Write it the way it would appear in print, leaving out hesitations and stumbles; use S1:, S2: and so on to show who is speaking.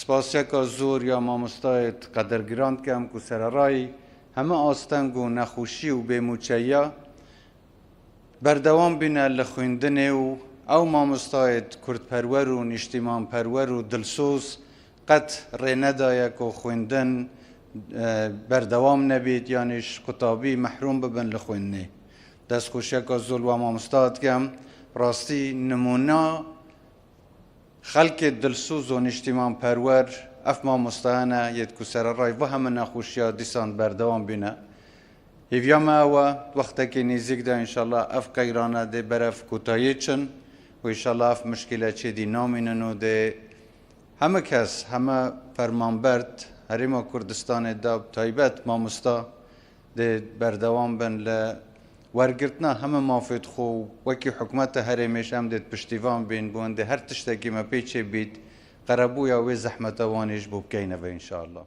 S1: سپاسیکا زور یا مامۆستایت قەدەرگران کەم و سەرەڕای هەمە ئاستەنگ و نەخۆشی و بێموچەیە بەردەوام بینە لە خوێندنێ و ئەو مامۆستایت کوردپەروەر و نیشتیمانپەروەر و دڵسۆز قەت ڕێنەدایەک و خوێندن بەردەوام نەبێت یانیش قوتابی مەحروم ببن لە خوێندنێ. دەستخۆشیەکە زۆر وا مامۆستات کەم ڕاستی نمونە خەڵکێک دڵسۆز و نیشتیمانپەروەر ئەف مامۆستایانە یەک و سەرەڕای بۆ هەمە نەخۆشیە دیسان بەردەوام بینە. هیڤیامە ئەوە وەختێکی نزیکدا ئینشاءالله ئەف قەیرانە دێ بەرەف کۆتایی چن و ئینشاءالله ئەف مشکلە چێدی نامینن و دێ هەمە کەس هەمە فەرمانبەرد هەرێما کوردستانێدا تایبەت مامۆستا دێ بەردەوام بن لە وەرگرتنا هەمە مافێت خۆ و وەکی حکوومەتە هەرێمێش ئەم دێت پشتیوان بین بۆن دێ هەر تشتێکی مە پێچێ بیت قەرەبوویە وێ زەحمەتەوانیش بۆ بکەینەوە ئینشاءالله.